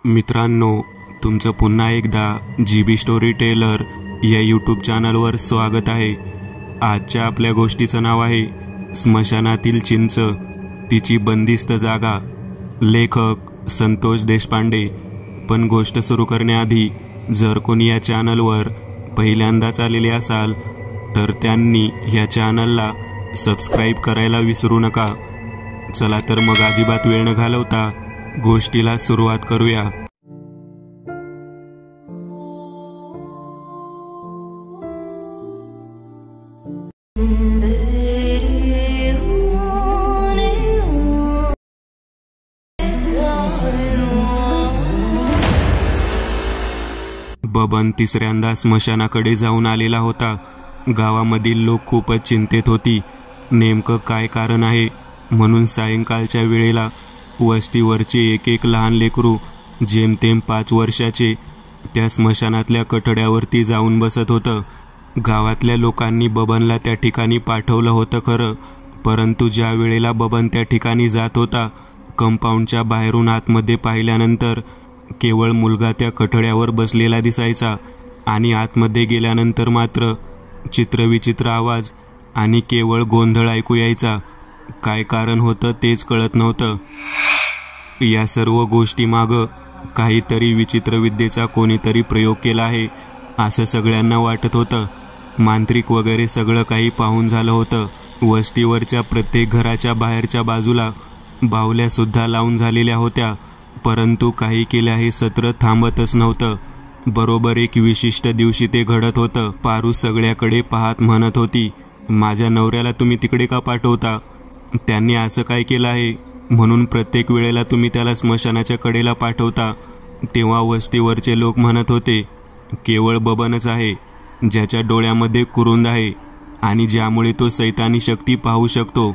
मित्रांनो, तुमचं पुन्हा एकदा GB स्टोरी टेलर या यूट्यूब चॅनलवर स्वागत आहे। आजच्या आपल्या गोष्टीचं नाव आहे स्मशानातील चिंच, तिची बंदिस्त जागा। लेखक संतोष देशपांडे। पण गोष्ट सुरू करण्याआधी जर कोणी या चॅनलवर पहिल्यांदाच आलेले असाल तर त्यांनी या चॅनलला सबस्क्राईब करायला विसरू नका। चला तर मग अजिबात वेळ न घालवता गोष्टीला सुरुवात करूया। बबन तिसऱ्यांदा स्मशानाकडे जाऊन आलेला होता। गावामधील लोक खूपच चिंतेत होती। नेमकं काय कारण आहे म्हणून सायंकाळच्या वेळेला वस्तीवरचे एक एक लहान लेकरू जेमतेम 5 वर्षाचे त्या स्मशानातल्या कठड्यावरती जाऊन बसत होतं। गावातल्या लोकांनी बबनला त्या ठिकाणी पाठवलं होतं खरं, परंतु ज्या वेळेला बबन त्या ठिकाणी जात होता, कंपाऊंडच्या बाहेरून आतमध्ये पाहिल्यानंतर केवळ मुलगा त्या कठड्यावर बसलेला दिसायचा आणि आतमध्ये गेल्यानंतर मात्र चित्रविचित्र आवाज आणि केवळ गोंधळ ऐकू यायचा। काय कारण होतं तेच कळत नव्हतं। या सर्व गोष्टी मागं काहीतरी विचित्र विद्येचा कोणीतरी प्रयोग केला आहे असं सगळ्यांना वाटत होतं। मांत्रिक वगैरे सगळं काही पाहून झालं होतं। वस्तीवरच्या प्रत्येक घराच्या बाहेरच्या बाजूला बावल्या सुद्धा लावून झालेल्या होत्या, परंतु काही केल्या हे सत्र थांबतच नव्हतं। बरोबर एक विशिष्ट दिवशी ते घडत होतं। पारू सगळ्याकडे पाहत म्हणत होती, माझ्या नवऱ्याला तुम्ही तिकडे का पाठवता? त्यांनी असं काय केलं आहे म्हणून प्रत्येक वेळेला तुम्ही त्याला स्मशानाच्या कडेला पाठवता? तेव्हा वस्तीवरचे लोक म्हणत होते, केवळ बबनच आहे ज्याच्या डोळ्यामध्ये कुरुंद आहे आणि ज्यामुळे तो सैतानी शक्ती पाहू शकतो।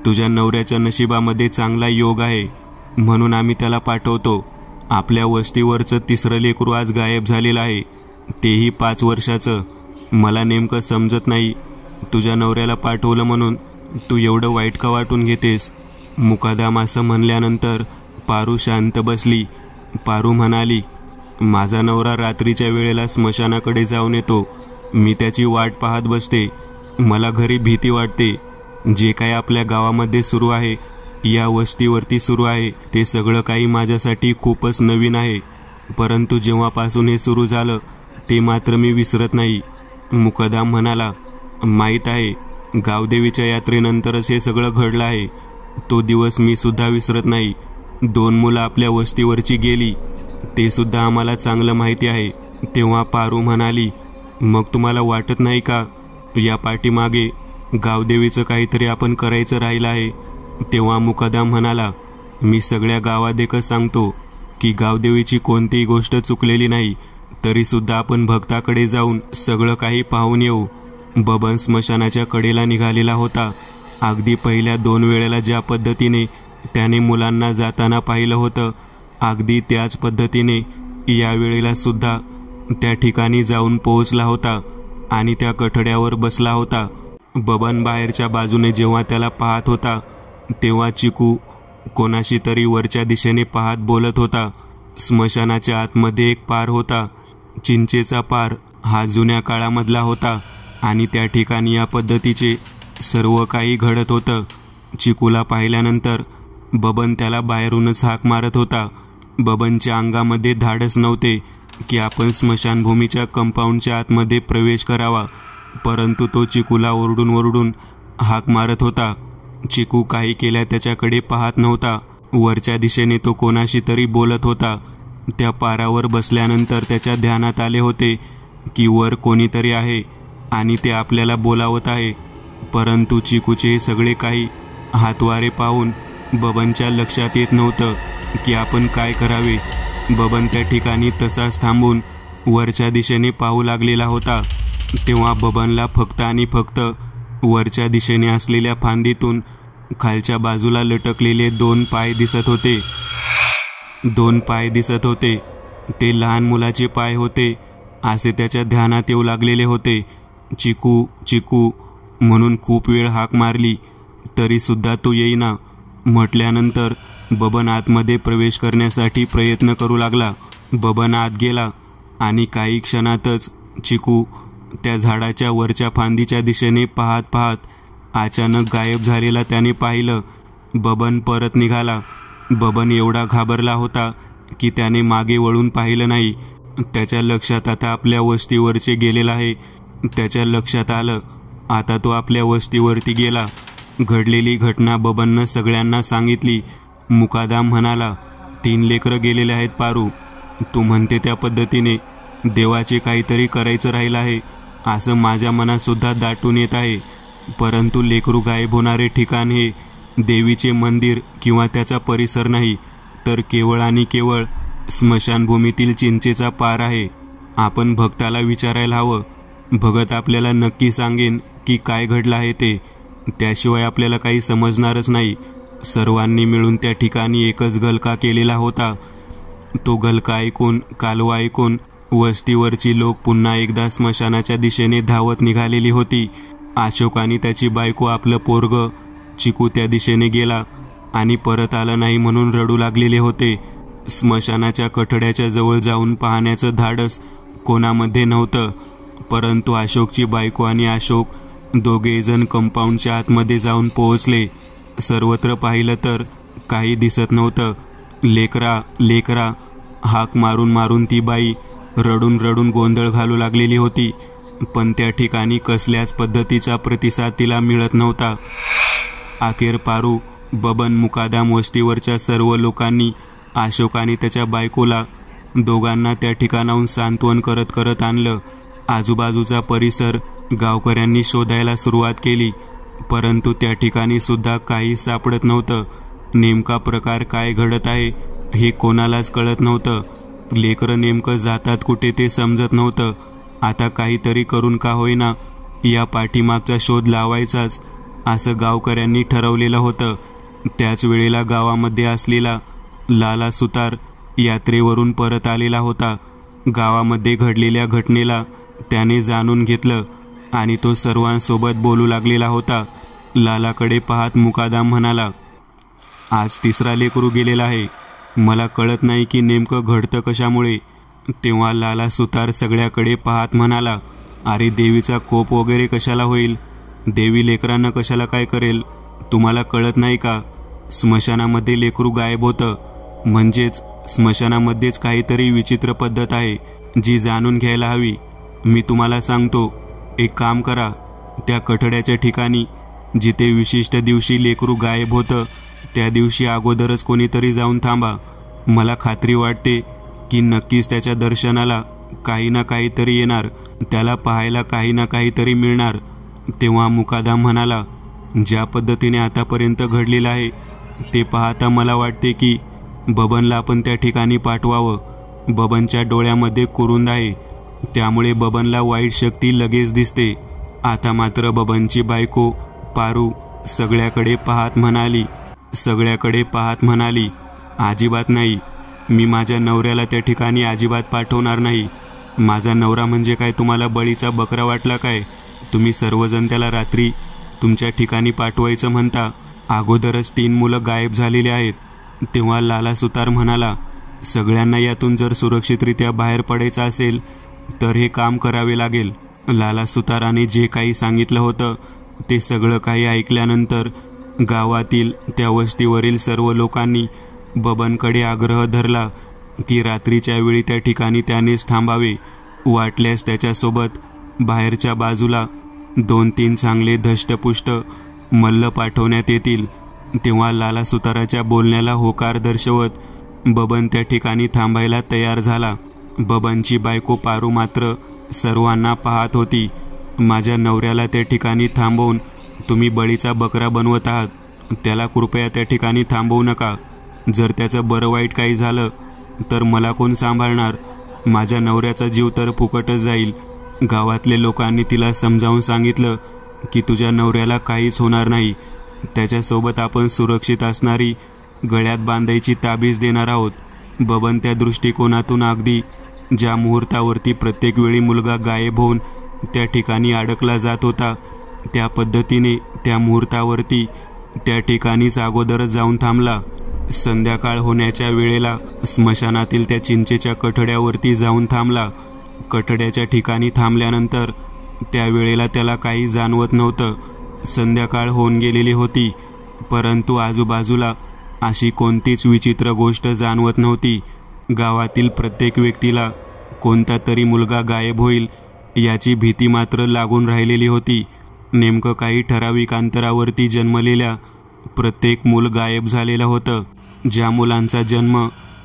तुझ्या नवऱ्याच्या नशिबामध्ये चांगला योग आहे म्हणून आम्ही त्याला पाठवतो। आपल्या वस्तीवरचं तिसरं लेकरू आज गायब झालेलं आहे, तेही 5 वर्षाचं। मला नेमकं समजत नाही, तुझ्या नवऱ्याला पाठवलं म्हणून तू एवढं वाईट का वाटून घेतेस? मुकादम असं म्हणल्यानंतर पारू शांत बसली। पारू म्हणाली, माझा नवरा रात्रीच्या वेळेला स्मशानाकडे जाऊन येतो, मी त्याची वाट पाहत बसते। मला घरी भीती वाटते। जे काही आपल्या गावामध्ये सुरू आहे, या वस्तीवरती सुरू आहे, ते सगळं काही माझ्यासाठी खूपच नवीन आहे, परंतु जेव्हापासून हे सुरू झालं ते मात्र मी विसरत नाही। मुकादम म्हणाला, माहीत आहे, गावदेवीच्या यात्रेनंतरच हे सगळं घडलं आहे। तो दिवस मी सुद्धा विसरत नाही। 2 मुलं आपल्या वस्तीवरची गेली, ते सुद्धा आम्हाला चांगलं माहिती आहे। तेव्हा पारू म्हणाली, मग तुम्हाला वाटत नाही का या पाठीमागे गावदेवीचं काहीतरी आपण करायचं राहिलं आहे? तेव्हा मुकादम म्हणाला, मी सगळ्या गावात एकच सांगतो की गावदेवीची कोणतीही गोष्ट चुकलेली नाही, तरी सुद्धा आपण भक्ताकडे जाऊन सगळं काही पाहून येऊ। बबन स्मशानाच्या कडेला निघालेला होता। अगदी पहिल्या 2 वेळेला ज्या पद्धतीने त्याने मुलांना जाताना पाहिलं होतं, अगदी त्याच पद्धतीने या वेळेला सुद्धा त्या ठिकाणी जाऊन पोहोचला होता आणि त्या कठड्यावर बसला होता। बबन बाहेरच्या बाजूने जेव्हा त्याला पाहत होता तेव्हा चिकू कोणाशी तरी वरच्या दिशेने पाहत बोलत होता। स्मशानाच्या आतमध्ये एक पार होता। चिंचेचा पार हा जुन्या काळामधला होता आणि त्या ठिकाणी या पद्धतीचे सर्व काही घडत होतं। चिकूला पाहिल्यानंतर बबन त्याला बाहेरूनच हाक मारत होता। बबनच्या अंगामध्ये धाडस नव्हते की आपण स्मशानभूमीच्या कंपाऊंडच्या आतमध्ये प्रवेश करावा, परंतु तो चिकूला ओरडून ओरडून हाक मारत होता। चिकू काही केल्या त्याच्याकडे पाहत नव्हता। वरच्या दिशेने तो कोणाशी तरी बोलत होता। त्या पारावर बसल्यानंतर त्याच्या ध्यानात आले होते की वर कोणीतरी आहे आणि ते आपल्याला बोलावत आहे, परंतु चिकूचे हे सगळे काही हातवारे पाहून बबनच्या लक्षात येत नव्हतं की आपण काय करावे। बबन त्या ठिकाणी तसाच थांबून वरच्या दिशेने पाहू लागलेला होता। तेव्हा बबनला फक्त आणि फक्त वरच्या दिशेने असलेल्या फांदीतून खालच्या बाजूला लटकलेले 2 पाय दिसत होते। 2 पाय दिसत होते, ते लहान मुलाचे पाय होते असे त्याच्या ध्यानात येऊ लागलेले होते। चिकू चिकू म्हणून खूप वेळ हाक मारली तरी सुद्धा तो येईना। म्हटल्यानंतर बबन आतमध्ये प्रवेश करण्यासाठी प्रयत्न करू लागला. बबन आत गेला आणि काही क्षणातच चिकू त्या झाडाच्या वरच्या फांदीच्या दिशेने पाहत पाहत अचानक गायब झालेला त्याने पाहिलं. बबन परत निघाला. बबन एवढा घाबरला होता की त्याने मागे वळून पाहिलं नाही. त्याच्या लक्षात आता आपल्या वस्तीवरचे गेलेला आहे. त्याच्या लक्षात आलं आता तो आपल्या वस्तीवरती गेला. घडलेली घटना बबननं सगळ्यांना सांगितली. मुकादम म्हणाला, 3 लेकरं गेलेले आहेत पारू. तू म्हणते त्या पद्धतीने देवाचे काहीतरी करायचं राहिलं आहे असं माझ्या मनात सुद्धा दाटून येत आहे. परंतु लेकरू गायब होणारे ठिकाण हे देवीचे मंदिर किंवा त्याचा परिसर नाही, तर केवळ आणि केवळ स्मशानभूमीतील चिंचेचा पार आहे. आपण भक्ताला विचारायला हवं. भगत आपल्याला नक्की सांगेन की काय घडलं आहे ते. त्याशिवाय आपल्याला काही समजणारच नाही. सर्वांनी मिळून त्या ठिकाणी एकच गलका केलेला होता. तो गलका ऐकून, कालवा ऐकून वस्तीवरची लोक पुन्हा एकदा स्मशानाच्या दिशेने धावत निघालेली होती. अशोक आणि त्याची बायको आपलं पोरगं चिकू त्या दिशेने गेला आणि परत आला नाही म्हणून रडू लागलेले होते. स्मशानाच्या कठड्याच्या जवळ जाऊन पाहण्याचं धाडस कोणामध्ये नव्हतं. परंतु अशोकची बायको आणि अशोक दोघेजण कंपाऊंडच्या आतमध्ये जाऊन पोहोचले. सर्वत्र पाहिलं तर काही दिसत नव्हतं. लेकरा लेकरा हाक मारून मारून ती बाई रडून रडून गोंधळ घालू लागलेली होती. पण त्या ठिकाणी कसल्याच पद्धतीचा प्रतिसाद तिला मिळत नव्हता. अखेर पारू, बबन, मुकादम वस्तीवरच्या सर्व लोकांनी अशोक आणि त्याच्या बायकोला दोघांना त्या ठिकाणाहून सांत्वन करत करत आणलं. आजूबाजूचा परिसर गावकऱ्यांनी शोधायला सुरुवात केली. परंतु त्या ठिकाणी सुद्धा काही सापडत नव्हतं. नेमका प्रकार काय घडत आहे हे कोणालाच कळत नव्हतं. लेकरं नेमकं जातात कुठे ते समजत नव्हतं. आता काहीतरी करून का होईना या पाठीमागचा शोध लावायचाच असं गावकऱ्यांनी ठरवलेलं होतं. त्याच वेळेला गावामध्ये असलेला लाला सुतार यात्रेवरून परत आलेला होता. गावामध्ये घडलेल्या घटनेला त्याने जाणून घेतलं आणि तो सर्वांसोबत बोलू लागलेला होता. लालाकडे पाहत मुकादम म्हणाला, आज 3रा लेकरू गेलेला आहे. मला कळत नाही की नेमकं घडतं कशामुळे. तेव्हा लाला सुतार सगळ्याकडे पाहत म्हणाला, अरे देवीचा कोप वगैरे कशाला होईल? देवी लेकरांना कशाला काय करेल? तुम्हाला कळत नाही का? स्मशानामध्ये लेकरू गायब होतं म्हणजेच स्मशानामध्येच काहीतरी विचित्र पद्धत आहे जी जाणून घ्यायला हवी. मी तुम्हाला सांगतो, एक काम करा. त्या कठड्याच्या ठिकाणी जिथे विशिष्ट दिवशी लेकरू गायब होतं त्या दिवशी अगोदरच कोणीतरी जाऊन थांबा. मला खात्री वाटते की नक्कीच त्याच्या दर्शनाला काही ना काहीतरी येणार. त्याला पाहायला काही ना काहीतरी मिळणार. तेव्हा मुकादम म्हणाला, ज्या पद्धतीने आतापर्यंत घडलेलं आहे ते पाहता मला वाटते की बबनला आपण त्या ठिकाणी पाठवावं. बबनच्या डोळ्यामध्ये कुरुंद आहे, त्यामुळे बबनला वाईट शक्ती लगेच दिसते. आता मात्र बबनची बायको पारू सगळ्याकडे पाहत म्हणाली, अजिबात नाही. मी माझ्या नवऱ्याला त्या ठिकाणी अजिबात पाठवणार नाही. माझा नवरा म्हणजे काय तुम्हाला बळीचा बकरा वाटला काय? तुम्ही सर्वजण त्याला रात्री तुमच्या ठिकाणी पाठवायचं म्हणता. अगोदरच 3 मुलं गायब झालेली आहेत. तेव्हा लाला सुतार म्हणाला, सगळ्यांना यातून जर सुरक्षितरित्या बाहेर पडायचं असेल तर हे काम करावे लागेल. लाला सुताराने जे काही सांगितलं होतं ते सगळं काही ऐकल्यानंतर गावातील त्या वस्तीवरील सर्व लोकांनी बबनकडे आग्रह धरला की रात्रीच्या वेळी त्या ठिकाणी त्यानेच थांबावे. वाटल्यास त्याच्यासोबत बाहेरच्या बाजूला 2-3 चांगले धष्टपुष्ट मल्ल पाठवण्यात येतील. तेव्हा लाला सुताराच्या बोलण्याला होकार दर्शवत बबन त्या ठिकाणी थांबायला तयार झाला. बबनची बायको पारू मात्र सर्वांना पाहत होती. माझ्या नवऱ्याला त्या ठिकाणी थांबवून तुम्ही बळीचा बकरा बनवत आहात. त्याला कृपया त्या ठिकाणी थांबवू नका. जर त्याचं बरं वाईट काही झालं तर मला कोण सांभाळणार? माझ्या नवऱ्याचा जीव तर फुकटच जाईल. गावातले लोकांनी तिला समजावून सांगितलं की तुझ्या नवऱ्याला काहीच होणार नाही. त्याच्यासोबत आपण सुरक्षित असणारी गळ्यात बांधायची ताबीज देणार आहोत. बबन त्या दृष्टिकोनातून अगदी ज्या मुहूर्तावरती प्रत्येक वेळी मुलगा गायब होऊन त्या ठिकाणी अडकला जात होता त्या पद्धतीने त्या मुहूर्तावरती त्या ठिकाणीच अगोदरच जाऊन थांबला. संध्याकाळ होण्याच्या वेळेला स्मशानातील त्या चिंचेच्या कठड्यावरती जाऊन थांबला. कठड्याच्या ठिकाणी थांबल्यानंतर त्यावेळेला त्याला काही जाणवत नव्हतं. संध्याकाळ होऊन गेलेली होती, परंतु आजूबाजूला अशी कोणतीच विचित्र गोष्ट जाणवत नव्हती. गावातील प्रत्येक व्यक्तीला कोणता तरी मुलगा गायब होईल याची भीती मात्र लागून राहिलेली होती. नेमकं काही ठराविक अंतरावरती जन्मलेल्या प्रत्येक मूल गायब झालेलं होतं. ज्या मुलांचा जन्म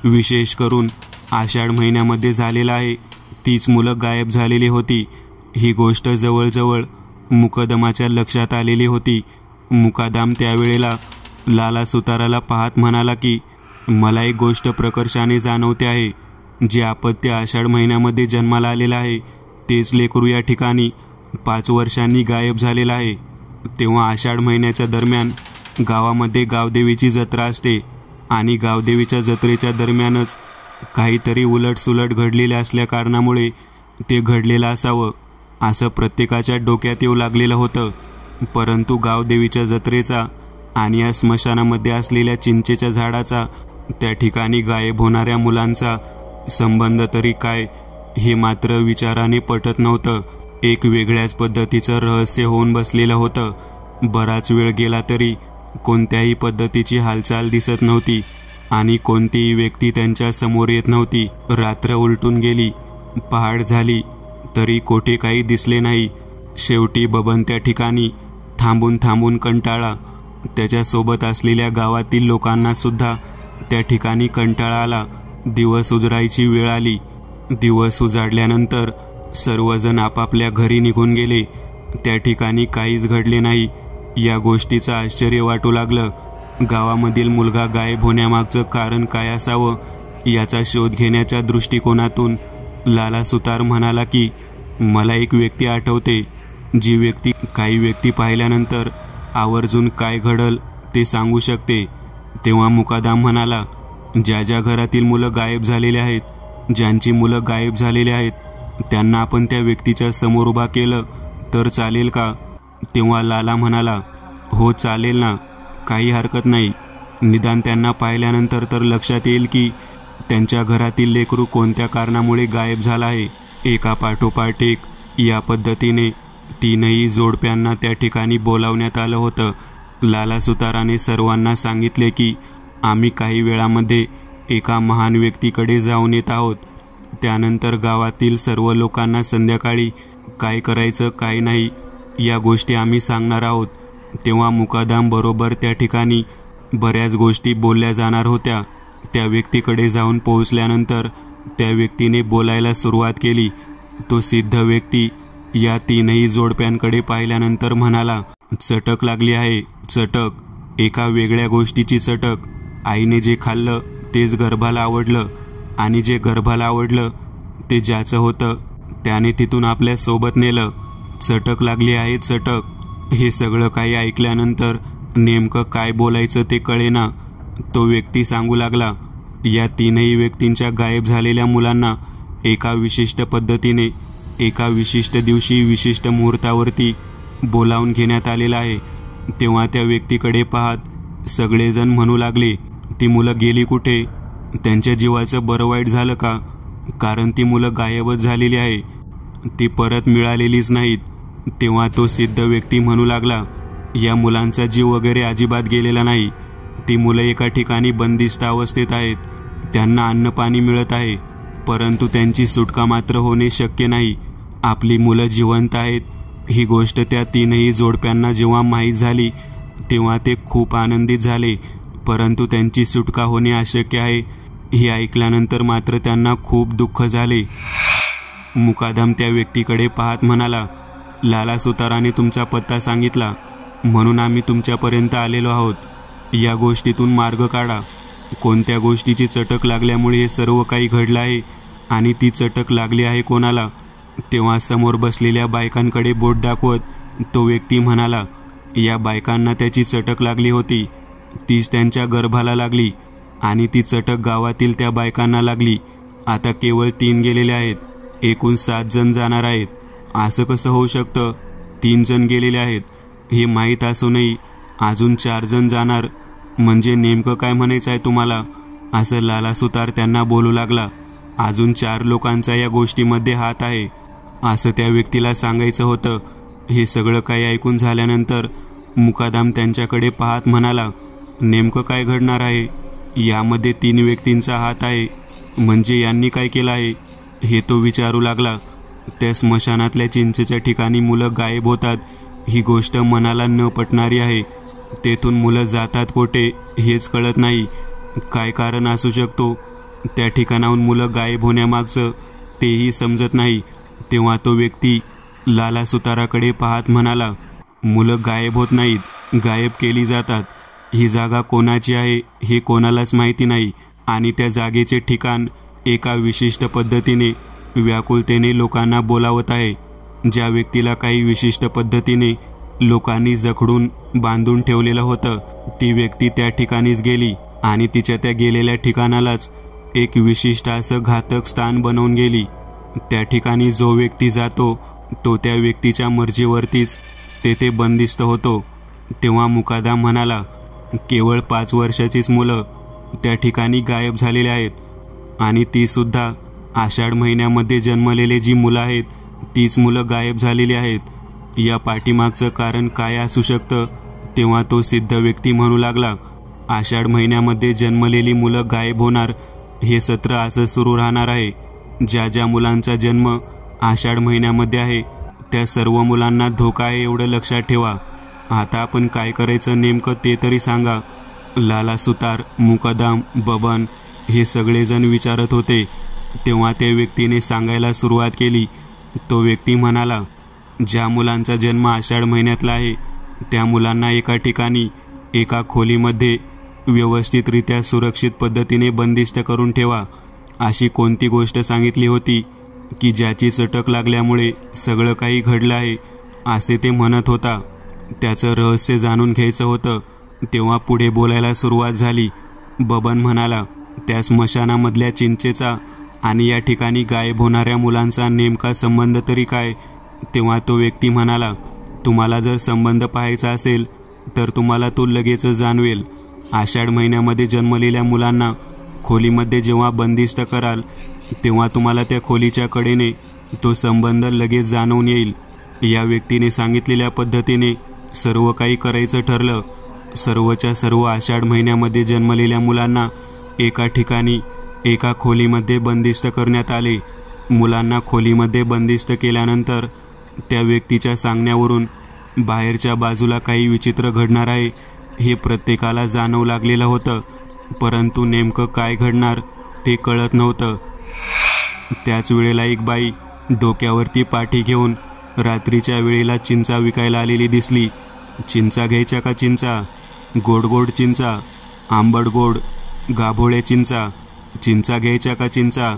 विशेष करून आषाढ महिन्यामध्ये झालेला आहे तीच मुलं गायब झालेली होती. ही गोष्ट जवळजवळ मुकदमाच्या लक्षात आलेली होती. मुकादम त्यावेळेला लाला सुताराला पाहत म्हणाला की मला एक गोष्ट प्रकर्षाने जाणवते आहे. जे अपत्य आषाढ महिन्यामध्ये जन्माला आलेलं आहे तेच लेकरू या ठिकाणी 5 वर्षांनी गायब झालेला आहे. तेव्हा आषाढ महिन्याच्या दरम्यान गावामध्ये गावदेवीची जत्रा असते आणि गावदेवीच्या जत्रेच्या दरम्यानच काहीतरी उलटसुलट घडलेले असल्या कारणामुळे ते घडलेलं असावं असं प्रत्येकाच्या डोक्यात येऊ लागलेलं होतं. परंतु गावदेवीच्या जत्रेचा आणि या स्मशानामध्ये असलेल्या चिंचेच्या झाडाचा त्या ठिकाणी गायब होणाऱ्या मुलांचा संबंध तरी काय हे मात्र विचाराने पटत नव्हतं. एक वेगळ्याच पद्धतीचं रहस्य होऊन बसलेलं होतं. बराच वेळ गेला तरी कोणत्याही पद्धतीची हालचाल दिसत नव्हती आणि कोणतीही व्यक्ती त्यांच्या समोर येत नव्हती. रात्र उलटून गेली, पहाट झाली तरी कोठे काही दिसले नाही. शेवटी बबन त्या ठिकाणी थांबून थांबून कंटाळा. त्याच्यासोबत असलेल्या गावातील लोकांना सुद्धा त्या ठिकाणी कंटाळा आला. दिवस उजडायची वेळ आली. दिवस उजाडल्यानंतर सर्वजण आपापल्या घरी निघून गेले. त्या ठिकाणी काहीच घडले नाही. या गोष्टीचं आश्चर्य वाटू लागलं. गावामधील मुलगा गायब होण्यामागचं कारण काय असावं याचा शोध घेण्याच्या दृष्टिकोनातून लाला सुतार म्हणाला की मला एक व्यक्ती आठवते, जी व्यक्ती काही व्यक्ती पाहिल्यानंतर आवर्जून काय घडल ते सांगू शकते. तेव्हा मुकादम म्हणाला, ज्या ज्या घरातील मुलं गायब झालेले आहेत, ज्यांची मुलं गायब झालेली आहेत, त्यांना आपण त्या व्यक्तीच्या समोर उभा केलं तर चालेल का? तेव्हा लाला म्हणाला, हो चालेल ना, काही हरकत नाही. निदान त्यांना पाहिल्यानंतर तर लक्षात येईल की त्यांच्या घरातील लेकरू कोणत्या कारणामुळे गायब झाला आहे. एका पाठोपाठ एक या पद्धतीने 3ही जोडप्यांना त्या ठिकाणी बोलावण्यात आलं होतं. लाला सुताराने सर्वांना सांगितले की आम्ही काही वेळामध्ये एका महान व्यक्तीकडे जाऊन येत आहोत. त्यानंतर गावातील सर्व लोकांना संध्याकाळी काय करायचं काय नाही या गोष्टी आम्ही सांगणार आहोत. तेव्हा मुकादम बरोबर त्या ठिकाणी बऱ्याच गोष्टी बोलल्या जाणार होत्या. त्या व्यक्तीकडे जाऊन पोहोचल्यानंतर त्या व्यक्तीने बोलायला सुरुवात केली. तो सिद्ध व्यक्ती या 3ही जोडप्यांकडे पाहिल्यानंतर म्हणाला, चटक लागली आहे, चटक, एका वेगळ्या गोष्टीची चटक. आईने जे खाल्लं तेच गर्भाला आवडलं आणि जे गर्भाला आवडलं ते ज्याचं होतं त्याने तिथून आपल्या सोबत नेलं. चटक लागली आहे, चटक. हे सगळं काही ऐकल्यानंतर नेमकं काय बोलायचं ते कळेना. तो व्यक्ती सांगू लागला, या 3ही व्यक्तींच्या गायब झालेल्या मुलांना एका विशिष्ट पद्धतीने एका विशिष्ट दिवशी विशिष्ट मुहूर्तावरती बोलावून घेण्यात आलेलं आहे. तेव्हा त्या व्यक्तीकडे पाहत सगळेजण म्हणू लागले, ती मुलं गेली कुठे? त्यांच्या जीवाचं बरं वाईट झालं का? कारण ती मुलं गायबच झालेली आहे, ती परत मिळालेलीच नाहीत. तेव्हा तो सिद्ध व्यक्ती म्हणू लागला, या मुलांचा जीव वगैरे अजिबात गेलेला नाही. ती मुलं एका ठिकाणी बंदिस्त अवस्थेत आहेत. त्यांना अन्न पाणी मिळत आहे, परंतु त्यांची सुटका मात्र होणे शक्य नाही. आपली मुलं जिवंत आहेत ही गोष्ट त्या 3ही जोडप्यांना जेव्हा माहीत झाली तेव्हा ते खूप आनंदित झाले. परंतु त्यांची सुटका होणे अशक्य आहे हे ऐकल्यानंतर मात्र त्यांना खूप दुःख झाले. मुकादम त्या व्यक्तीकडे पाहत म्हणाला, लाला सुताराने तुमचा पत्ता सांगितला म्हणून आम्ही तुमच्यापर्यंत आलेलो आहोत. या गोष्टीतून मार्ग काढा. कोणत्या गोष्टीची चटक लागल्यामुळे हे सर्व काही घडलं आहे आणि ती चटक लागली आहे कोणाला? तेव्हा समोर बसलेल्या बायकांकडे बोट दाखवत तो व्यक्ती म्हणाला, या बायकांना त्याची चटक लागली होती, तीच त्यांच्या गर्भाला लागली आणि ती चटक गावातील त्या बायकांना लागली. आता केवळ 3 गेलेले आहेत, एकूण 7 जण जाणार आहेत. असं कसं होऊ शकतं? 3 जण गेलेले आहेत हे माहीत असूनही अजून 4 जण जाणार म्हणजे नेमकं काय म्हणायचं आहे तुम्हाला, असं लाला सुतार त्यांना बोलू लागला. अजून 4 लोकांचा या गोष्टीमध्ये हात आहे असं त्या व्यक्तीला सांगायचं होतं. हे सगळं काही ऐकून झाल्यानंतर मुकादम त्यांच्याकडे पाहत म्हणाला, नेमकं काय घडणार आहे? यामध्ये 3 व्यक्तींचा हात आहे, म्हणजे यांनी काय केलं आहे हे तो विचारू लागला. त्या स्मशानातल्या चिंचेच्या ठिकाणी मुलं गायब होतात ही गोष्ट मनाला न पटणारी आहे. तेथून मुलं जातात कोठे हेच कळत नाही. काय कारण असू शकतो त्या ठिकाणाहून मुलं गायब होण्यामागचं तेही समजत नाही. तेव्हा तो व्यक्ती लाला सुताराकडे पाहत म्हणाला, मुलं गायब होत नाहीत, गायब केली जातात. ही जागा कोणाची आहे हे कोणालाच माहिती नाही आणि त्या जागेचे ठिकाण एका विशिष्ट पद्धतीने व्याकुलतेने लोकांना बोलावत आहे. ज्या व्यक्तीला काही विशिष्ट पद्धतीने लोकांनी जखडून बांधून ठेवलेलं होतं ती व्यक्ती त्या ठिकाणीच गेली आणि तिच्या त्या गेलेल्या ठिकाणालाच एक विशिष्ट असं घातक स्थान बनवून गेली. त्या ठिकाणी जो व्यक्ती जातो तो त्या व्यक्तीच्या मर्जीवरतीच तेथे बंदिस्त होतो. तेव्हा मुकादम म्हणाला, केवळ 5 वर्षाचीच मुलं त्या ठिकाणी गायब झालेली आहेत आणि ती सुद्धा आषाढ महिन्यामध्ये जन्मलेले जी मुलं आहेत तीच मुलं गायब झालेली आहेत. या पाठीमागचं कारण काय असू शकतं? तेव्हा तो सिद्ध व्यक्ती म्हणू लागला, आषाढ महिन्यामध्ये जन्मलेली मुलं गायब होणार हे सत्र असं सुरू राहणार आहे. ज्या ज्या मुलांचा जन्म आषाढ महिन्यामध्ये आहे त्या सर्व मुलांना धोका आहे एवढं लक्षात ठेवा. आता आपण काय करायचं नेमकं ते तरी सांगा. लाला सुतार, मुकादम, बबन हे सगळेजण विचारत होते. तेव्हा त्या व्यक्तीने सांगायला सुरुवात केली. तो व्यक्ती म्हणाला, ज्या मुलांचा जन्म आषाढ महिन्यातला आहे त्या मुलांना एका ठिकाणी एका खोलीमध्ये व्यवस्थितरित्या सुरक्षित पद्धतीने बंदिस्त करून ठेवा. अशी कोणती गोष्ट सांगितली होती की ज्याची चटक लागल्यामुळे सगळं काही घडलं आहे असे ते म्हणत होता. त्याचं रहस्य जाणून घ्यायचं होतं. तेव्हा पुढे बोलायला सुरुवात झाली. बबन म्हणाला, त्या स्मशानामधल्या चिंचेचा आणि या ठिकाणी गायब होणाऱ्या मुलांचा नेमका संबंध तरी काय? तेव्हा तो व्यक्ती म्हणाला, तुम्हाला जर संबंध पाहायचा असेल तर तुम्हाला तो लगेचच जाणवेल. आषाढ महिन्यामध्ये जन्मलेल्या मुलांना खोलीमध्ये जेव्हा बंदिस्त कराल तेव्हा तुम्हाला त्या खोलीच्या कडेने तो संबंध लगेच जाणवून येईल. या व्यक्तीने सांगितलेल्या पद्धतीने सर्व काही करायचं ठरलं. सर्वच्या सर्व आषाढ महिन्यामध्ये जन्मलेल्या मुलांना एका ठिकाणी एका खोलीमध्ये बंदिस्त करण्यात आले. मुलांना खोलीमध्ये बंदिस्त केल्यानंतर त्या व्यक्तीच्या सांगण्यावरून बाहेरच्या बाजूला काही विचित्र घडणार आहे हे प्रत्येकाला जाणवू लागलेलं होतं, परंतु नेमकं काय घडणार ते कळत नव्हतं. त्याच वेळेला एक बाई डोक्यावरती पाठी घेऊन रात्रीच्या वेळेला चिंचा विकायला आलेली दिसली. चिंचा घ्यायच्या का चिंचा? गोड गोड चिंचा, आंबट गोड, गाभोळ्या चिंचा, चिंचा घ्यायच्या का चिंचा?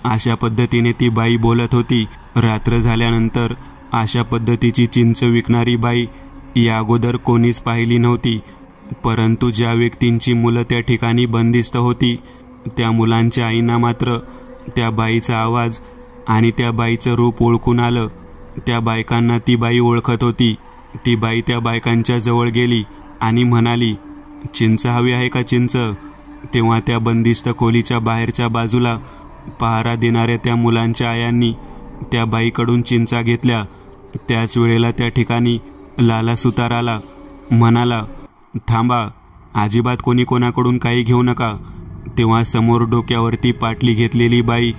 अशा पद्धतीने ती बाई बोलत होती. रात्र झाल्यानंतर अशा पद्धतीची चिंच विकणारी बाई या अगोदर कोणीच पाहिली नव्हती, परंतु ज्या व्यक्तींची मुलं त्या ठिकाणी बंदिस्त होती त्या मुलांच्या आईंना मात्र त्या बाईचा आवाज आणि त्या बाईचं रूप ओळखून आलं. त्या बायकांना ती बाई ओळखत होती. ती बाई त्या बायकांच्या जवळ गेली आणि म्हणाली, चिंच हवी आहे का चिंच? तेव्हा त्या बंदिस्त खोलीच्या बाहेरच्या बाजूला पहारा देणाऱ्या त्या मुलांच्या आयांनी त्या बाईकडून चिंचा घेतल्या. त्याच वेळेला त्या ठिकाणी लाला सुतार आला. म्हणाला, थांबा, अजिबात कोणी कोणाकडून काही घेऊ नका. तेव्हा समोर डोक्यावरती पाटली घेतलेली बाई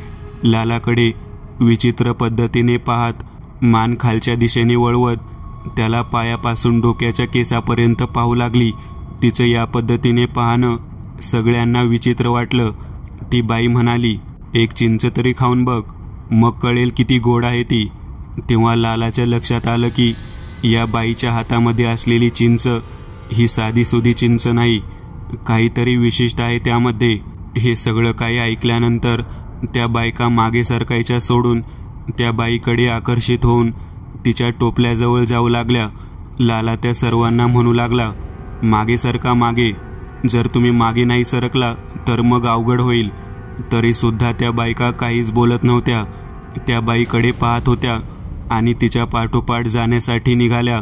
लालाकडे विचित्र पद्धतीने पाहत मान खालच्या दिशेने वळवत त्याला पायापासून डोक्याच्या केसापर्यंत पाहू लागली. तिचं या पद्धतीने पाहणं सगळ्यांना विचित्र वाटलं. ती बाई म्हणाली, एक चिंच तरी खाऊन बघ, मग कळेल किती गोड आहे ती. तेव्हा लालाच्या लक्षात आलं की या बाईच्या हातामध्ये असलेली चिंच ही साधीसुधी चिंच नाही, काहीतरी विशिष्ट आहे त्यामध्ये. हे सगळं काही ऐकल्यानंतर त्या बायका मागे सरकायच्या सोडून त्या बाईकडे आकर्षित होऊन तिच्या टोपल्याजवळ जाऊ लागल्या. लाला त्या सर्वांना म्हणू लागला, मागे सरका मागे. जर तुम्ही मागे नाही सरकला तर मग अवघड होईल. तरी सुद्धा त्या बायका काहीच बोलत नव्हत्या. त्या बाईकडे पाहत होत्या आणि तिच्या पाठोपाठ जाण्यासाठी निघाल्या.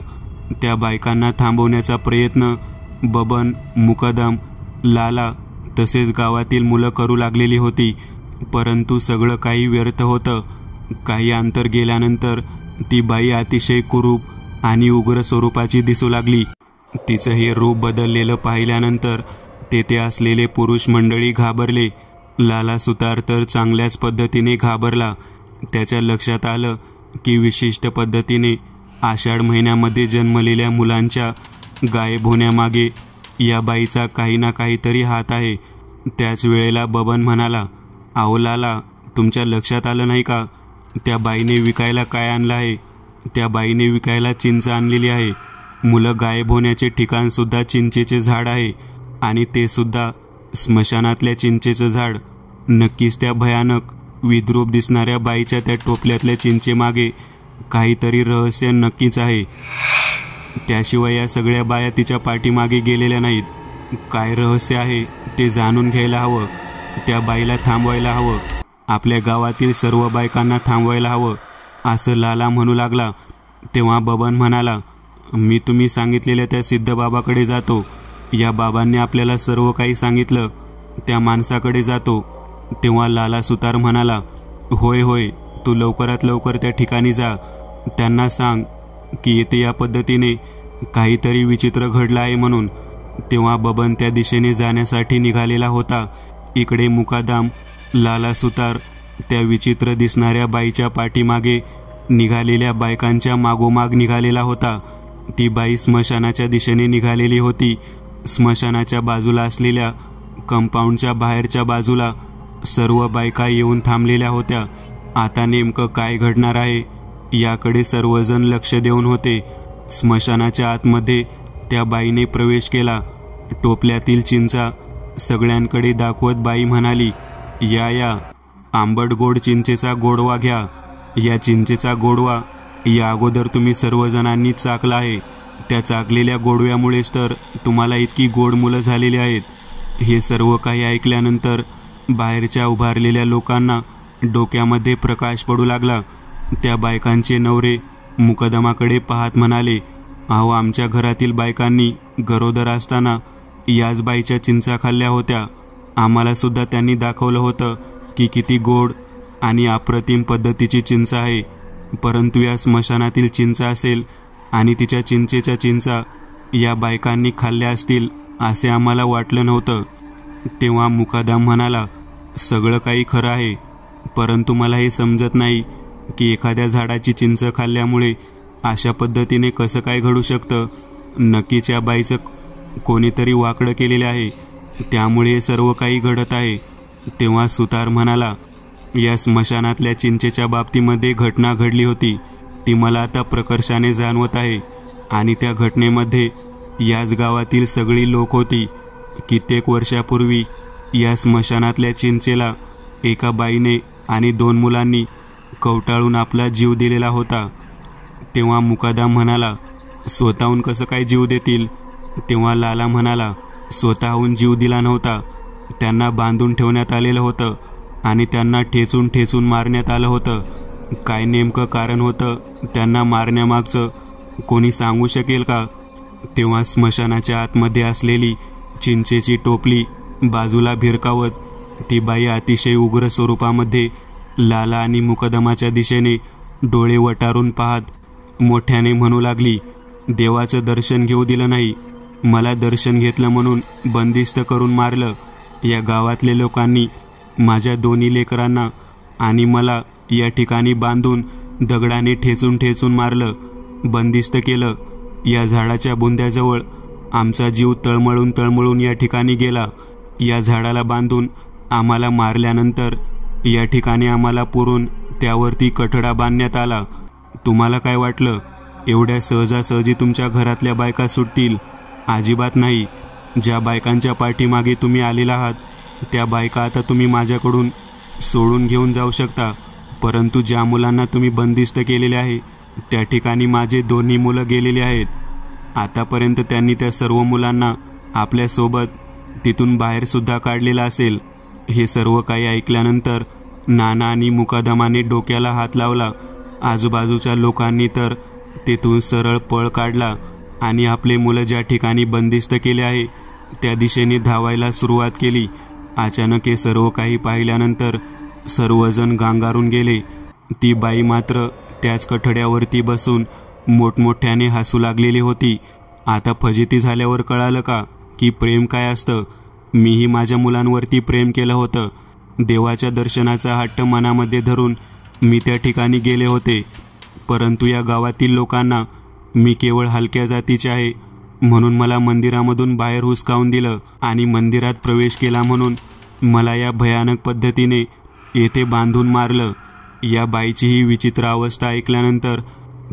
त्या बायकांना थांबवण्याचा प्रयत्न बबन, मुकदम, लाला तसेच गावातील मुलं करू लागलेली होती. परंतु सगळं काही व्यर्थ होतं. काही अंतर गेल्यानंतर ती बाई अतिशय कुरूप आणि उग्र स्वरूपाची दिसू लागली. तिचं हे रूप बदललेलं पाहिल्यानंतर तेथे असलेले पुरुष मंडळी घाबरले. लाला सुतार तर चांगल्याच पद्धतीने घाबरला. त्याच्या लक्षात आलं की विशिष्ट पद्धतीने आषाढ महिन्यामध्ये जन्मलेल्या मुलांच्या गायब होण्यामागे या बाईचा काही ना काहीतरी हात आहे. त्याच वेळेला बबन म्हणाला, "अहो लाला, तुमच्या लक्षात आलं नाही का? त्या बाईने विकायला काय आणलं आहे? त्या बाईने विकायला चिंच आणलेली आहे. मुलं गायब होण्याचे ठिकाणसुद्धा चिंचेचे झाड आहे आणि ते सुद्धा स्मशानातल्या चिंचेचं झाड. नक्कीच त्या भयानक विद्रूप दिसणाऱ्या बाईच्या त्या टोपल्यातल्या चिंचेमागे काहीतरी रहस्य नक्कीच आहे. त्याशिवाय या सगळ्या बाया तिच्या पाठीमागे गेलेल्या नाहीत. काय रहस्य आहे ते जाणून घ्यायला हवं. त्या बाईला थांबवायला हवं. आपल्या गावातील सर्व बायकांना थांबवायला हवं," असं लाला म्हणू लागला. तेव्हा बबन म्हणाला, "मी तुम्ही सांगितलेल्या त्या सिद्धबाबाकडे जातो. या बाबांनी आपल्याला सर्व काही सांगितलं. त्या माणसाकडे जातो." तेव्हा लाला सुतार म्हणाला, "होय होय, तू लवकरात लवकर त्या ठिकाणी जा. त्यांना सांग की येथे या पद्धतीने काहीतरी विचित्र घडलं आहे म्हणून." तेव्हा बबन त्या दिशेने जाण्यासाठी निघालेला होता. इकडे मुकादम, लाला सुतार त्या विचित्र दिसणाऱ्या बाईच्या पाठीमागे निघालेल्या बायकांच्या मागोमाग निघालेला होता. ती बाई स्मशानाच्या दिशेने निघालेली होती. स्मशानाच्या बाजूला असलेल्या कंपाऊंडच्या बाहेरच्या बाजूला सर्व बायका येऊन थांबलेल्या होत्या. आता नेमकं काय घडणार आहे याकडे सर्वजण लक्ष देऊन होते. स्मशानाच्या आतमध्ये त्या बाईने प्रवेश केला. टोपल्यातील चिंचा सगळ्यांकडे दाखवत बाई म्हणाली, "या या, आंबट गोड चिंचेचा गोडवा घ्या. या चिंचेचा गोडवा या अगोदर तुम्ही सर्वजणांनी चाकला आहे. त्या चाकलेल्या गोडव्यामुळेच तर तुम्हाला इतकी गोड मुलं झालेली आहेत." हे सर्व काही ऐकल्यानंतर बाहेरच्या उभारलेल्या लोकांना डोक्यामध्ये प्रकाश पडू लागला. त्या बायकांचे नवरे मुकदमाकडे पाहत म्हणाले, "अहो, आमच्या घरातील बायकांनी गरोदर असताना याच बाईच्या चिंचा खाल्ल्या होत्या. आम्हाला सुद्धा त्यांनी दाखवलं होतं की किती गोड आणि अप्रतिम पद्धतीची चिंच आहे. परंतु या स्मशानातील चिंच असेल आणि तिच्या चिंचेच्या चिंचा या बायकांनी खाल्ल्या असतील असे आम्हाला वाटलं नव्हतं." तेव्हा मुकादम म्हणाला, "सगळं काही खरं आहे, परंतु मला हे समजत नाही की एखाद्या झाडाची चिंच खाल्ल्यामुळे अशा पद्धतीने कसं काय घडू शकतं. नक्कीच या बाईचं कोणीतरी वाकडं केलेलं आहे, त्यामुळे हे सर्व काही घडत आहे." तेव्हा सुतार म्हणाला, "या स्मशानातल्या चिंचेच्या बाबतीमध्ये घटना घडली होती. ती मला आता प्रकर्षाने जाणवत आहे आणि त्या घटनेमध्ये याच गावातील सगळी लोक होती. कित्येक वर्षापूर्वी या स्मशानातल्या चिंचेला एका बाईने आणि 2 मुलांनी कवटाळून आपला जीव दिलेला होता." तेव्हा मुकादम म्हणाला, "स्वतःहून कसं काय जीव देतील?" तेव्हा लाला म्हणाला, "स्वतःहून जीव दिला नव्हता. त्यांना बांधून ठेवण्यात आलेलं होतं आणि त्यांना ठेचून ठेचून मारण्यात आलं होतं. काय नेमकं कारण होतं त्यांना मारण्यामागचं कोणी सांगू शकेल का?" तेव्हा स्मशानाच्या आतमध्ये असलेली चिंचेची टोपली बाजूला भिरकावत ती बाई अतिशय उग्र स्वरूपामध्ये लाला आणि मुकदमाच्या दिशेने डोळे वटारून पाहत मोठ्याने म्हणू लागली, "देवाचं दर्शन घेऊ दिलं नाही. मला दर्शन घेतलं म्हणून बंदिस्त करून मारलं. या गावातल्या लोकांनी माझ्या 2 लेकरांना आणि मला या ठिकाणी बांधून दगडाने ठेचून ठेचून मारलं, बंदिस्त केलं. या झाडाच्या बुंद्याजवळ आमचा जीव तळमळून तळमळून या ठिकाणी गेला. या झाडाला बांधून आम्हाला मारल्यानंतर या ठिकाणी आम्हाला पुरून त्यावरती कठडा बांधण्यात आला. तुम्हाला काय वाटलं एवढ्या सहजासहजी तुमच्या घरातल्या बायका सुटतील? अजिबात नाही. ज्या बायकांच्या पाठीमागे तुम्ही आलेला आहात त्या बायका आता तुम्ही माझ्याकडून सोडून घेऊन जाऊ शकता. परंतु ज्या मुलांना तुम्ही बंदिस्त केलेले आहे त्या ठिकाणी माझे 2 मुलं गेलेली आहेत. आतापर्यंत त्यांनी त्या सर्व मुलांना आपल्यासोबत तिथून बाहेरसुद्धा काढलेलं असेल." हे सर्व काही ऐकल्यानंतर नाना आणि मुकादमाने डोक्याला हात लावला. आजूबाजूच्या लोकांनी तर तेथून सरळ पळ काढला. आणि आपले मुलं ज्या ठिकाणी बंदिस्त केले आहे त्या दिशेने धावायला सुरुवात केली. अचानक हे सर्व काही पाहिल्यानंतर सर्वजण गांगारून गेले. ती बाई मात्र त्याच कठड्यावरती बसून मोठमोठ्याने हसू लागलेली होती. आता फजिती झाल्यावर कळालं का की प्रेम काय असतं. मीही माझ्या मुलांवरती प्रेम केलं होतं. देवाच्या दर्शनाचा हट्ट मनामध्ये धरून मी त्या ठिकाणी गेले होते. परंतु या गावातील लोकांना मी केवळ हलक्या जातीचे आहे म्हणून मला मंदिरामधून बाहेर हुसकावून दिलं आणि मंदिरात प्रवेश केला म्हणून मला या भयानक पद्धतीने येथे बांधून मारलं. या बाईची ही विचित्र अवस्था ऐकल्यानंतर,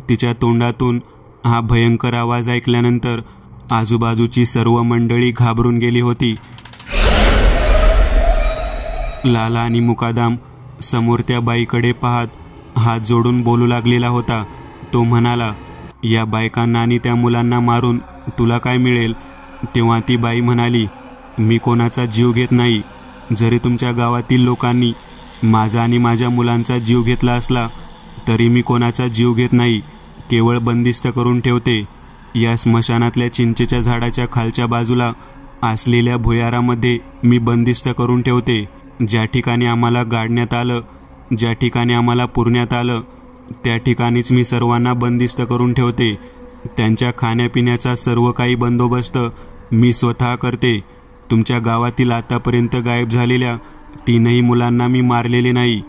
तिच्या तोंडातून हा भयंकर आवाज ऐकल्यानंतर आजूबाजूची सर्व मंडळी घाबरून गेली होती. लाला आणि मुकादम समोर त्या बाईकडे पाहत हात जोडून बोलू लागलेला होता. तो म्हणाला, या बायकांना आणि त्या मुलांना मारून तुला काय मिळेल? तेव्हा ती बाई म्हणाली, मी कोणाचा जीव घेत नाही. जरी तुमच्या गावातील लोकांनी माझा आणि माझ्या मुलांचा जीव घेतला असला तरी मी कोणाचा जीव घेत नाही, केवळ बंदिस्त करून ठेवते. या स्मशानातल्या चिंचेच्या झाडाच्या खालच्या बाजूला असलेल्या भुयारामध्ये मी बंदिस्त करून ठेवते. ज्या ठिकाणी आम्हाला गाडण्यात आलं, ज्या ठिकाणी आम्हाला पुरण्यात आलं त्या ठिकाणीच मी सर्वांना बंदिस्त करून ठेवते. त्यांच्या खाण्यापिण्याचा सर्व काही बंदोबस्त मी स्वतः करते. तुमच्या गावातील आतापर्यंत गायब झालेल्या 3ही मुलांना मी मारलेले नाही.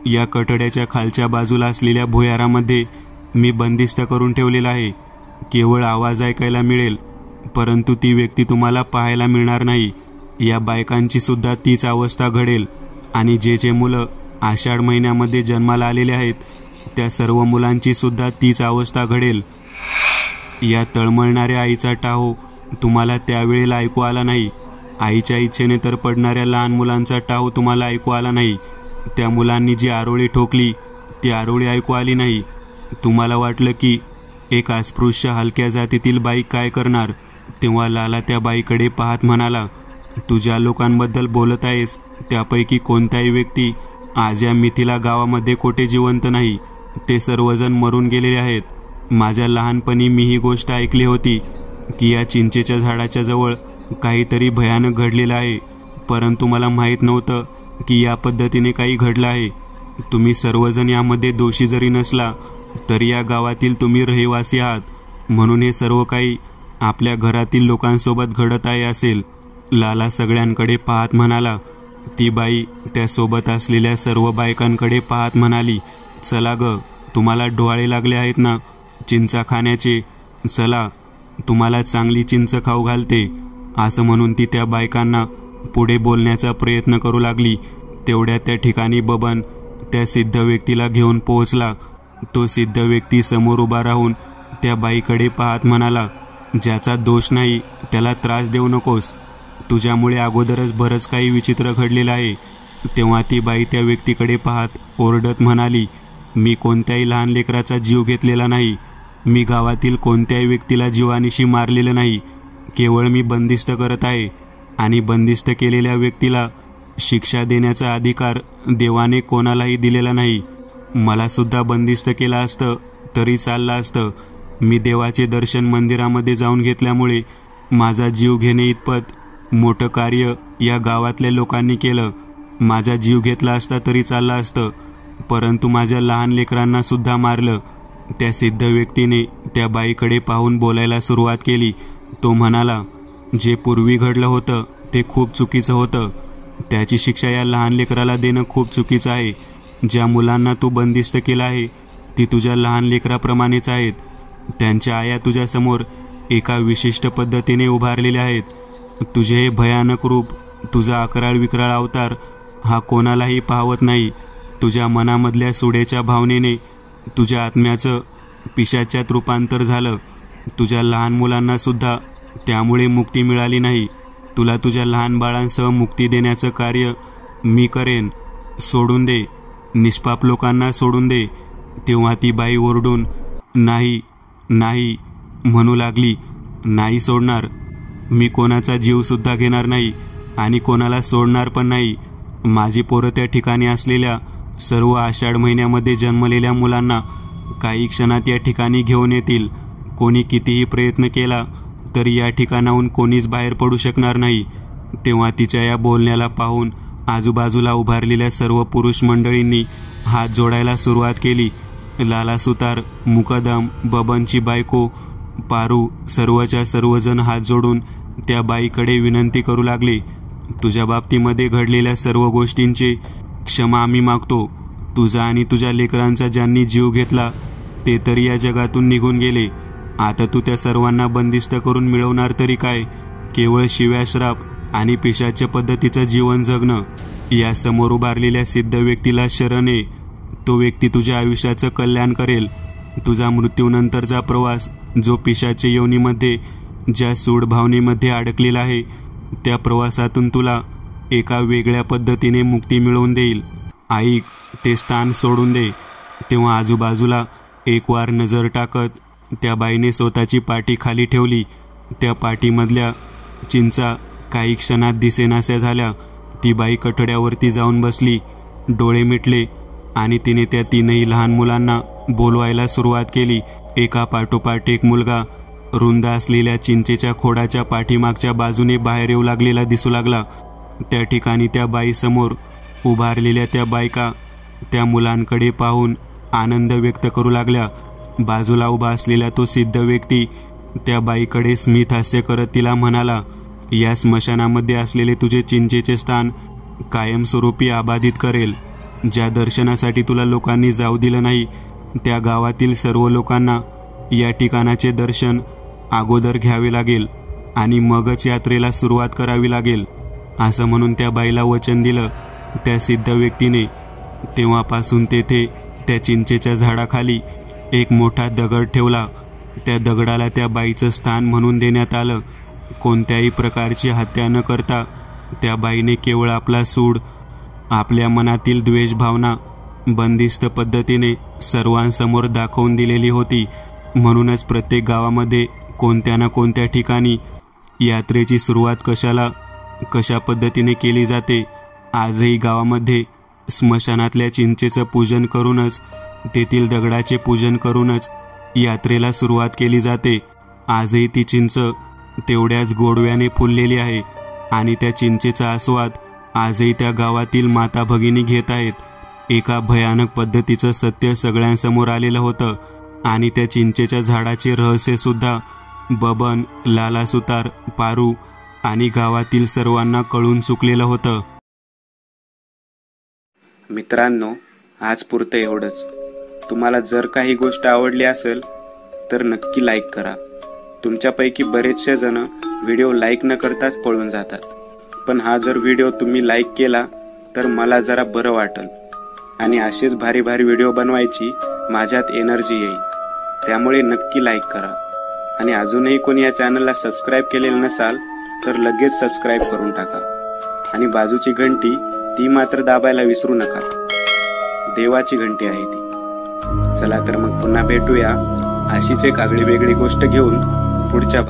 या कठड्याच्या खालच्या बाजूला असलेल्या भुयारामध्ये मी बंदिस्त करून ठेवलेला आहे. केवळ आवाज ऐकायला मिळेल, परंतु ती व्यक्ती तुम्हाला पाहायला मिळणार नाही. या बायकांची सुद्धा तीच अवस्था घडेल आणि जे मुलं आषाढ महिन्यामध्ये जन्माला आलेले आहेत त्या सर्व मुलांची सुद्धा तीच अवस्था घडेल. या तळमळणाऱ्या आईचा टाहो तुम्हाला त्यावेळेला ऐकू आला नाही. आईच्या इच्छेने तर पडणाऱ्या लहान मुलांचा टाहो तुम्हाला ऐकू आला नाही. त्या मुलांनी जी आरोळी ठोकली ती आरोळी ऐकू आली नाही. तुम्हाला वाटलं की एक अस्पृश्य हलक्या जातीतील बाई काय करणार. तेव्हा लाला त्या बाईकडे पाहत म्हणाला, तू ज्या लोकांबद्दल बोलत आहेस त्यापैकी कोणताही व्यक्ती आज या मिथिला गावामध्ये कोठे जिवंत नाही. ते सर्वजण मरून गेलेले आहेत. माझ्या लहानपणी मी ही गोष्ट ऐकली होती की या चिंचेच्या झाडाच्या जवळ काहीतरी भयानक घडलेलं आहे, परंतु मला माहीत नव्हतं की या पद्धतीने काही घडलं आहे. तुम्ही सर्वजण यामध्ये दोषी जरी नसला तरी या गावातील तुम्ही रहिवासी आहात, म्हणून हे सर्व काही आपल्या घरातील लोकांसोबत घडत आहे असेल. लाला सगळ्यांकडे पाहत म्हणाला. ती बाई त्या सोबत असलेल्या सर्व बायकांकडे पाहत म्हणाली, चला ग, तुम्हाला डोळे लागले आहेत ना चिंचा खाण्याचे, चला तुम्हाला चांगली चिंच खाऊ घालते. असं म्हणून ती त्या बायकांना पुढे बोलण्याचा प्रयत्न करू लागली. तेवढ्या त्या ठिकाणी बबन त्या सिद्ध व्यक्तीला घेऊन पोहोचला. तो सिद्ध व्यक्ती समोर उभा राहून त्या बाईकडे पाहत म्हणाला, ज्याचा दोष नाही त्याला त्रास देऊ नकोस. तुझ्यामुळे अगोदरच बरंच काही विचित्र घडलेलं आहे. तेव्हा ती बाई त्या व्यक्तीकडे पाहत ओरडत म्हणाली, मी कोणत्याही लहान लेकराचा जीव घेतलेला नाही. मी गावातील कोणत्याही व्यक्तीला जीवानिशी मारलेलं नाही. केवळ मी बंदिस्त करत आहे आणि बंदिस्त केलेल्या व्यक्तीला शिक्षा देण्याचा अधिकार देवाने कोणालाही दिलेला नाही. मला सुद्धा बंदिस्त केलं असतं तरी चाललं असतं. मी देवाचे दर्शन मंदिरामध्ये जाऊन घेतल्यामुळे माझा जीव घेणे इतपत मोठं कार्य या गावातल्या लोकांनी केलं. माझा जीव घेतला असता तरी चाललं असतं, परंतु माझ्या लहान लेकरांना सुद्धा मारलं. त्या सिद्ध व्यक्तीने त्या बाईकडे पाहून बोलायला सुरुवात केली. तो म्हणाला, जे पूर्वी घडलं होतं ते खूप चुकीचं होतं. त्याची शिक्षा या लहान लेकराला देणं खूप चुकीचं आहे. ज्या मुलांना तू बंदिस्त केलं आहे ती तुझ्या लहान लेकराप्रमाणेच आहेत. त्यांच्या आया तुझ्यासमोर एका विशिष्ट पद्धतीने उभारलेल्या आहेत. तुझे हे भयानक रूप, तुझा अकराळ विकराळ अवतार हा कोणालाही पाहवत नाही. तुझ्या मनामधल्या सुडेच्या भावनेने तुझ्या आत्म्याचं पिशाच्यात रूपांतर झालं. तुझ्या लहान मुलांना सुद्धा त्यामुळे मुक्ती मिळाली नाही. तुला तुझ्या लहान बाळांसह मुक्ती देण्याचं कार्य मी करेन. सोडून दे, निष्पाप लोकांना सोडून दे. तेव्हा ती बाई ओरडून नाही नाही म्हणू लागली. नाही सोडणार. मी कोणाचा जीव सुद्धा घेणार नाही आणि कोणाला सोडणार पण नाही. माझी पोरं त्या ठिकाणी असलेल्या सर्व आषाढ महिन्यामध्ये जन्मलेल्या मुलांना काही क्षणात या ठिकाणी घेऊन येतील. कोणी कितीही प्रयत्न केला तरी या ठिकाणाहून कोणीच बाहेर पडू शकणार नाही. तेव्हा तिच्या या बोलण्याला पाहून आजूबाजूला उभारलेल्या सर्व पुरुष मंडळींनी हात जोडायला सुरुवात केली. लाला सुतार, मुकदम, बबनची बायको, पारू सर्वच्या सर्वजण हात जोडून त्या बाईकडे विनंती करू लागले. तुझ्या बाबतीमध्ये घडलेल्या सर्व गोष्टींची क्षमा आम्ही मागतो. तुझा आणि तुझ्या लेकरांचा ज्यांनी जीव घेतला ते तरी या जगातून निघून गेले. आता तू त्या सर्वांना बंदिस्त करून मिळवणार तरी काय? केवळ शिव्या, श्राप आणि पिशाच्य पद्धतीचं जीवन जगणं. या समोर उभारलेल्या सिद्ध व्यक्तीला शरण ये. तो व्यक्ती तुझ्या आयुष्याचं कल्याण करेल. तुझा मृत्यूनंतरचा प्रवास जो पिशाच्या योनीमध्ये, ज्या सूड भावनेमध्ये अडकलेला आहे, त्या प्रवासातून तुला एका वेगळ्या पद्धतीने मुक्ती मिळवून देईल. ऐक, ते स्थान सोडून दे. तेव्हा आजूबाजूला एक वार नजर टाकत त्या बाईने स्वतःची पाठी खाली ठेवली. त्या पाठीमधल्या चिंचा काही क्षणात दिसेनाशा झाल्या. ती बाई कठड्यावरती जाऊन बसली, डोळे मिटले आणि तिने त्या तीनही लहान मुलांना बोलवायला सुरुवात केली. एका पाठोपाठ एक मुलगा रुंद असलेल्या चिंचेच्या खोडाच्या पाठीमागच्या बाजूने बाहेर येऊ लागलेला दिसू लागला. त्या ठिकाणी त्या बाईसमोर उभारलेल्या त्या बायका त्या मुलांकडे पाहून आनंद व्यक्त करू लागल्या. बाजूला उभा असलेला तो सिद्ध व्यक्ती त्या बाईकडे स्मित हास्य करत तिला म्हणाला, या स्मशानामध्ये असलेले तुझे चिंचेचे स्थान कायमस्वरूपी अबाधित करेल. ज्या दर्शनासाठी तुला लोकांनी जाऊ दिलं नाही, त्या गावातील सर्व लोकांना या ठिकाणाचे दर्शन अगोदर घ्यावे लागेल आणि मगच यात्रेला सुरुवात करावी लागेल, असं म्हणून त्या बाईला वचन दिलं त्या सिद्ध व्यक्तीने. तेव्हापासून तेथे त्या चिंचेच्या झाडाखाली एक मोठा दगड ठेवला. त्या दगडाला त्या बाईचं स्थान म्हणून देण्यात आलं. कोणत्याही प्रकारची हत्या न करता त्या बाईने केवळ आपला सूड, आपल्या मनातील द्वेष भावना बंदिस्त पद्धतीने सर्वांसमोर दाखवून दिलेली होती. म्हणूनच प्रत्येक गावामध्ये कोणत्या ना कोणत्या ठिकाणी यात्रेची सुरुवात कशा पद्धतीने केली जाते. आजही गावामध्ये स्मशानातल्या चिंचेचं पूजन करूनच, तेथील दगडाचे पूजन करूनच यात्रेला सुरुवात केली जाते. आजही ती चिंच तेवढ्याच गोडव्याने फुललेली आहे आणि त्या चिंचेचा आस्वाद आजही त्या गावातील माता भगिनी घेत आहेत. एका भयानक पद्धतीचं सत्य सगळ्यांसमोर आलेलं होतं आणि त्या चिंचेच्या झाडाचे रहस्य सुद्धा बबन, लाला सुतार, पारू आणि गावातील सर्वांना कळून चुकलेलं होतं. मित्रांनो, आज पुरतं एवढंच. तुम्हाला जर काही गोष्ट आवडली असेल तर नक्की लाईक करा. तुमच्यापैकी बरेचसे जण व्हिडिओ लाईक न करताच पळून जातात, पण हा जर व्हिडिओ तुम्ही लाईक केला तर मला जरा बरं वाटेल आणि असेच भारी भारी व्हिडिओ बनवायची माझ्यात एनर्जी येईल. त्यामुळे नक्की लाईक करा आणि अजूनही कोणी या चॅनलला सबस्क्राईब केलेलं नसाल तर लगेच सबस्क्राईब करून टाका आणि बाजूची घंटी ती मात्र दाबायला विसरू नका. देवाची घंटी आहे ती. चला तर मग पुन्हा भेटूया अशीच एक आगळी वेगळी गोष्ट घेऊन पुढच्या